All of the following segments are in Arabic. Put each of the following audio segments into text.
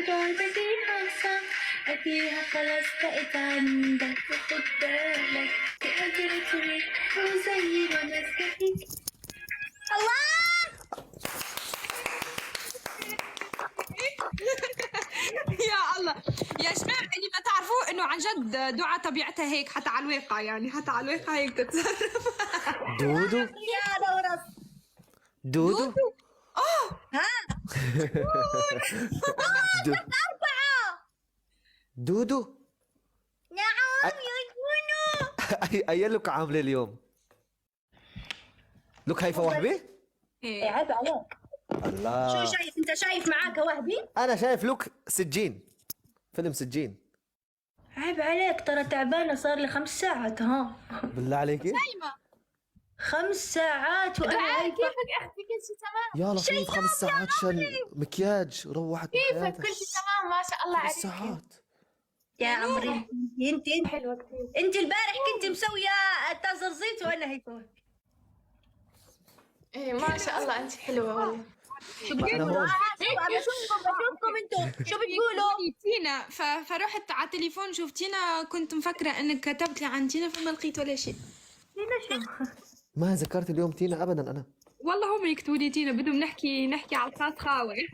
ضربتي حاسة أديها خلاص بقت عندك وخد بالك تقدرتني وزي ما أنا سكتك. الله يا الله يا شباب، اللي ما تعرفوه انه عن جد دعاء طبيعتها هيك، حتى على الواقع يعني، حتى على الواقع هيك تتصرف. دودو يا نورس دودو ها دو- أربعة. دودو نعم يا جونو. اي لوك عامله اليوم؟ لوك هيفا وهبي؟ إيه عيب عليك. الله، شو شايف انت؟ شايف معاك وهبي؟ انا شايف لوك سجين، فيلم سجين. عيب عليك، ترى تعبانة صار لي 5 ساعات. ها بالله عليكي 5 ساعات وانا دعاء عايفة. كيفك اختي؟ كل شيء تمام؟ يا لطيف، 5 ساعات شل مكياج روحت من كيفك؟ حياتها. كل شيء تمام ما شاء الله 5 عليك. ساعات يا عمري انت حلوة كثير. انت البارح كنت مسوية تازرزيت وانا هيك. ايه ما شاء الله انت حلوة والله. شو أنا بتقولوا؟ هون. بشوفكم انتم شو بتقولوا؟ تينا فرحت على التليفون شوف تينا، كنت مفكرة انك كتبت لي عن تينا فما لقيت ولا شيء. ما ذكرت اليوم تينا ابدا انا. والله هم يكتبوا لي تينا، بدهم نحكي على الخاص خاوي.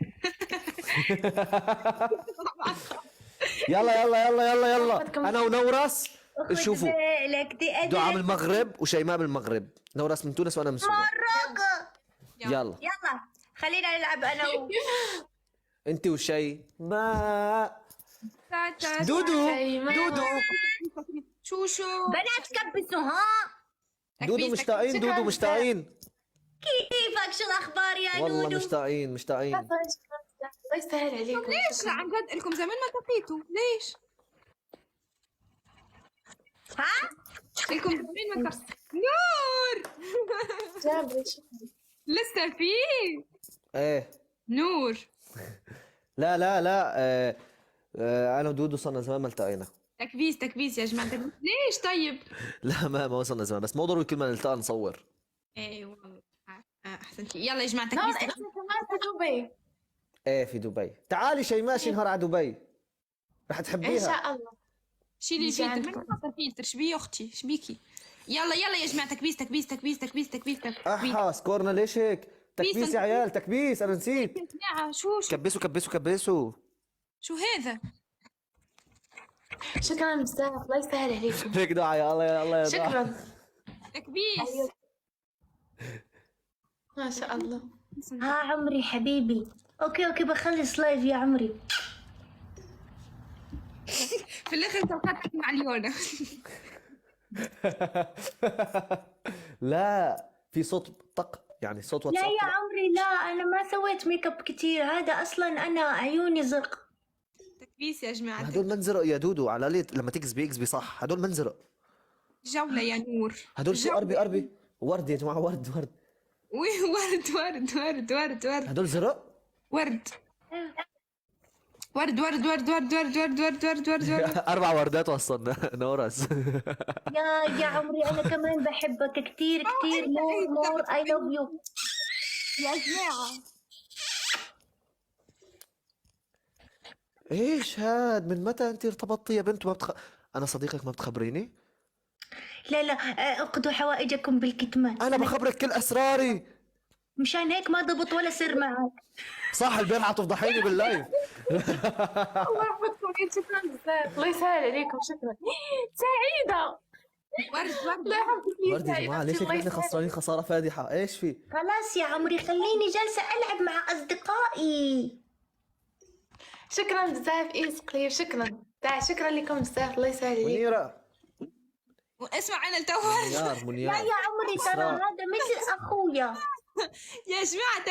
يلا يلا يلا يلا يلا، انا ونورس شوفوا. بالك دي دعاء من المغرب وشيماء من المغرب، نورس من تونس وانا من سوريا. مراقة. يلا يلا خلينا نلعب انا انت وشي ما دودو شيماء. دودو شو بنات كبسوا. ها دودو مشتاقين، دودو مشتاقين كيفك؟ شو الاخبار يا والله، نودو؟ مشتاقين مشتاقين. الله يسهل عليكم. ليش عن جد لكم زمان ما التقيتوا؟ ليش؟ ها لكم زمان ما التقيتوا؟ نور جابري لسه في ايه نور. لا لا لا، انا ودودو صرنا زمان ما التقينا. تكبيس يا جماعة، تكبيس. ليش طيب؟ لا ما وصلنا زمان، بس مو ضروري كل ما نلتقى نصور. ايه والله احسن شيء. يلا يا جماعة نور تكبيس. انت كمان في دبي ايه في دبي، تعالي شيماء شي نهار على دبي رح ان تحبيها. شاء الله. شيلي نجي الفلتر، عندكم. من حاطة فلتر؟ شبيه يا اختي؟ شبيكي؟ يلا يا جماعة تكبيس تكبيس تكبيس تكبيس تكبيس تكبيس. احا سكورنا ليش هيك؟ تكبيس يا عيال، تكبيس، انا نسيت. يا جماعة شو كبسوا كبسوا كبسوا. شو هذا؟ شكرا بزاف الله يسهل عليكم. هيك دعاء يا الله يا الله يا دعاء. شكرا. تكبيس. ما شاء الله. ها عمري حبيبي. اوكي بخلص لايف يا عمري. في الاخر توقعتك مع ليونا. لا في صوت طق، يعني صوت لا واتساب يا طلع. عمري لا، انا ما سويت ميك اب كتير، هذا اصلا انا عيوني زرق. تكبيس يا جماعة. هدول منزرق يا دودو، على ليت لما تكذبي صح، هدول منزرق. جولة يا نور. هدول شو؟ قربي ورد يا جماعه، ورد ورد. هدول زرق. ورد 4 وردات وصلنا نورس. يا عمري انا كمان بحبك كتير مور اي لوف يو. يا جماعة ايش هاد؟ من متى انت ارتبطتي يا بنت؟ انا صديقك ما بتخبريني؟ لا اقضوا حوائجكم بالكتمان. انا بخبرك كل اسراري. مشان هيك ما ضبط ولا سر معك. صح البارحه تفضحيني باللايف. الله يحفظكم. شكرا بزاف الله يسهل عليكم. شكرا. سعيدة. ورد لا يحفظك لي ورد يا جماعه، ليش هيك نحن خسرانين خساره فادحه؟ ايش في؟ خلاص يا عمري خليني جالسة ألعب مع أصدقائي. شكرا بزاف ايز كلير. شكرا شكرا لكم بزاف الله يسهل عليكم. منيره اسمع انا التوهر. منيار لا منيار. يا عمري ترى إسراء. هذا مثل أخويا. يا جماعة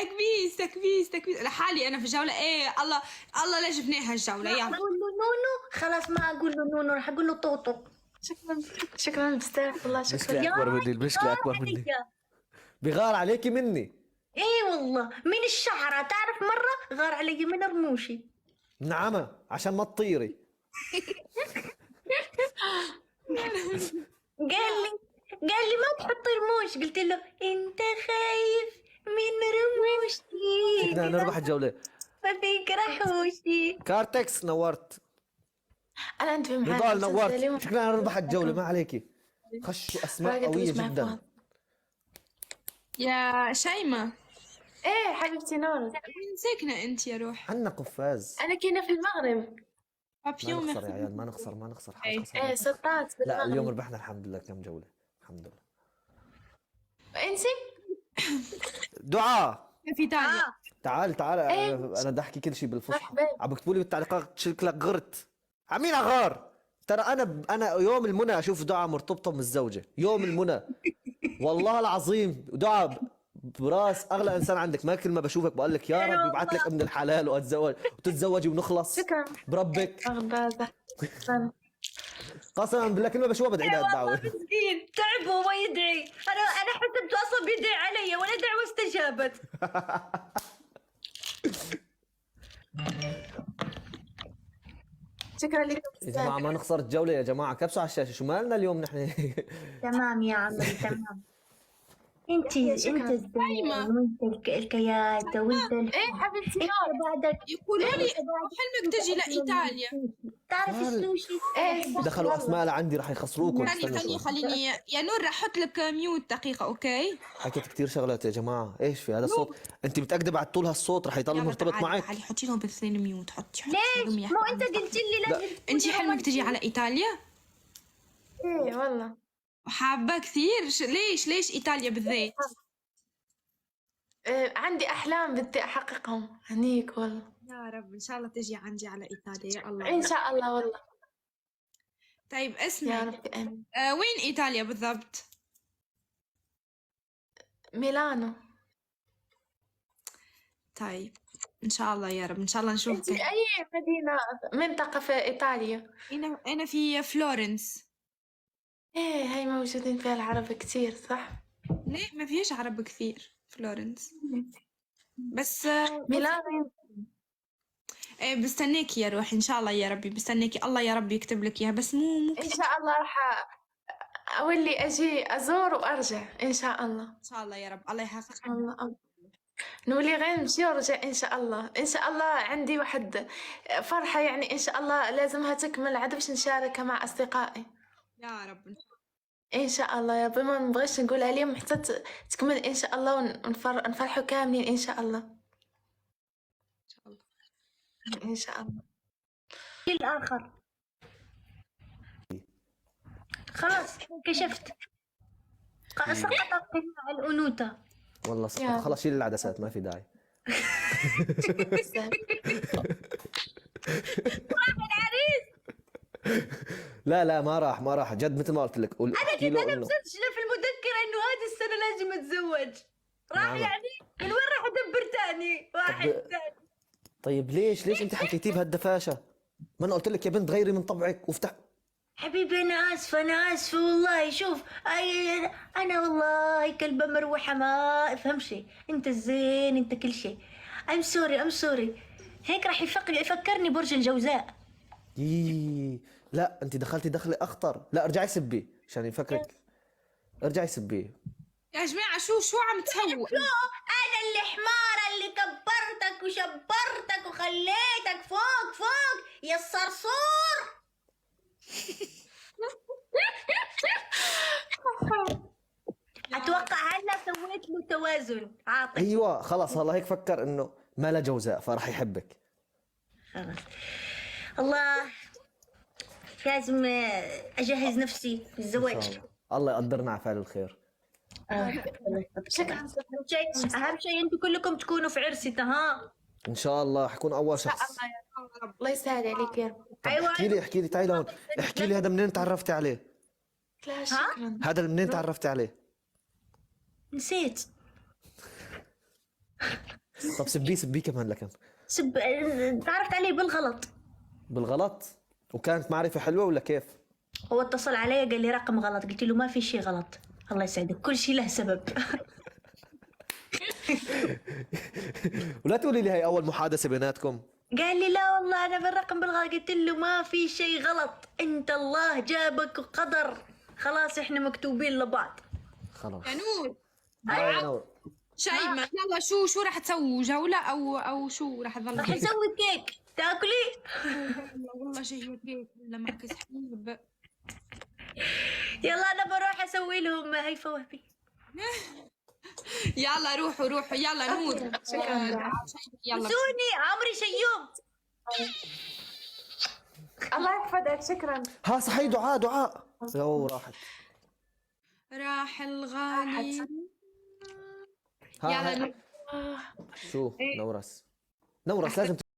تكبيس لحالي انا في الجولة. ايه الله لا جبناها الجولة. يلا أقول له نونو، خلاص ما أقول له نونو، راح أقول له طوطو. شكرا بزاف والله. شكرا. مشكلة أكبر مني، المشكلة أكبر مني. بغار عليكي مني. إيه والله من الشعرة. تعرف مرة غار علي من رموشي. نعمة عشان ما تطيري. قال لي ما تحطي رموش. قلت له أنت خايف من رموشي. بدنا نربح الجولة. ما فيك رحوشي. كارتكس نورت. انا عندي في محل نضال مسلسل نورت. اليوم. شكلنا ربحت جولة ما عليكي. خشوا اسماء راقد قوية واسمع جدا. فؤاد. يا شيماء، ايه حبيبتي نور، وين ساكنة انت يا روح؟ عنا قفاز. انا كنا في المغرب. ما بابيون نخسر يا عيال، ما نخسر ما نخسر إيه. حلقة ايه صعبة. سطات لا اليوم بالمغرب. ربحنا الحمد لله كم جولة. الحمد لله. انتي؟ دعاء في ايطاليا. تعال تعال، إيه. انا بدي احكي كل شيء بالفصحى. مرحبا. عم بكتبوا لي بالتعليقات شكلك غرت. عمين اغار. ترى انا يوم المنى اشوف دعاء مرتبطه من الزوجه، يوم المنى والله العظيم. دعاء براس اغلى انسان عندك، ما كل ما بشوفك بقول لك يا رب يبعث لك ابن الحلال واتزوج وتتزوجي ونخلص. شكرا. بربك أغبازة. شكرا. قسما بالله كل ما بشوفها بدعي لها الدعوه. مسكين تعب وما يدعي. انا حسبته اصلا بيدعي علي ولا دعوه استجابت. شكرا لكم. يا جماعه ما نخسر الجوله يا جماعه، كبسوا على الشاشه شو مالنا اليوم نحن. تمام يا عمري تمام. انت الزين وانت الكيات وانت ايه حبيبتي انت نور. بعدك يقولوا لي حلمك تجي لايطاليا. تعرف السوشي. ايه دخلوا اسماء لعندي رح يخسروكم. خليني استنوا شوي. خليني يا نور، رح احط لك ميوت دقيقة، اوكي؟ حكيت كثير شغلات يا جماعه، ايش في هذا الصوت؟ انت متاكده بعد طول هالصوت رح يضل يلا مرتبط تعالي معك؟ تعالي حطي لهم بالاثنين ميوت، حطي ليش؟ لهم مو انت قلت لي لازم انت حلمك تجي على ايطاليا؟ ايه والله. وحابة كثير ليش ايطاليا بالذات؟ إيه عندي احلام بدي احققهم هنيك والله. يا رب ان شاء الله تجي عندي على ايطاليا يا الله. ان شاء الله والله. طيب يا اسمعي، رب امين. وين ايطاليا بالضبط؟ ميلانو. طيب ان شاء الله يا رب، ان شاء الله انت نشوفك. اي مدينة منطقة في ايطاليا؟ انا في فلورنس. ايه هاي موجودين فيها العرب كتير صح؟ ليه ما فيش عرب كثير فلورنس، بس ميلانو. بستناكي يا روحي ان شاء الله يا ربي، بستناكي الله يا رب يكتب لك اياها، بس مو ان شاء الله راح اولي اجي ازور وارجع ان شاء الله. ان شاء الله يا رب الله يحقق. الله نولي غير نمشي ورجع ان شاء الله. ان شاء الله عندي واحد فرحة يعني ان شاء الله لازمها تكمل عاد باش نشاركها مع اصدقائي يا رب ان ان شاء الله. يا ربي ما نبغيش نقولها اليوم حتى تكمل ان شاء الله ونفرحوا كاملين ان شاء الله. شاء الله. ان شاء الله. الآخر خلاص كشفت. سقطت مع الأنوثة. والله سقط. يا. خلص شيل العدسات ما في داعي. لا لا ما راح جد مثل ما قلت لك. احكي له انه مسجلة في المذكرة إنه هذه السنة لازم أتزوج. راح نعم. يعني من وين راح أدبر تاني واحد طب- تاني. طيب ليش انت حكيتيه بهالدفاشه؟ ما انا قلت لك يا بنت غيري من طبعك وافتح. حبيبي أنا آسفة والله. شوف أنا والله كلبة مروحة ما أفهم شيء. أنت الزين أنت كل شيء. I'm sorry. هيك راح يفكرني برج الجوزاء. لا انت دخلتي دخله اخطر. لا ارجعي سبي عشان يفكرك. ارجعي سبي. يا جماعة شو عم تسووا؟ أنا اللي حمارة اللي كبرتك وشبرتك وخليتك فوق يا الصرصور. أتوقع هلا سويت له توازن عاطفي. ايوه خلص هلا هيك فكر انه ما له جوزاء فراح يحبك. خلاص الله لازم أجهز نفسي إن للزواج. شاء الله يقدرنا على فعل الخير. شكرا. أهم شيء أنتم كلكم تكونوا في عرسي ها. ان شاء الله حكون اول ان شاء شخص. الله يا رب. الله يسهل عليك يا رب. طب أيوة. احكي لي تعالي لهون. احكي لي هذا منين تعرفتي عليه؟ لا شكرا. هذا منين تعرفتي عليه؟ نسيت. طب سبيه كمان لكن. تعرفت عليه بالغلط. بالغلط؟ وكانت معرفة حلوة ولا كيف؟ هو اتصل علي قال لي رقم غلط. قلت له ما في شيء غلط. الله يسعدك كل شيء له سبب. ولا تقولي لي هاي أول محادثة بيناتكم. قال لي لا والله أنا بالرقم بالغلط. قلت له ما في شيء غلط. أنت الله جابك وقدر. خلاص إحنا مكتوبين لبعض. خلاص. يا نور يا نور. شيماء يلا شو راح تسووا جولة او شو راح تظل راح كيك؟ نسوي كيك تاكلي. والله شيء كيك ولا معكس حليب. يلا انا بروح اسوي لهم هيفا وهبي. يلا روحوا يلا نور. شكرا. يلا سوني عمري شيوم. الله يحفظك، شكرا. ها صحي دعاء يو راحت. راح الغالي. ها يلا ها. نور. شو نورس لازم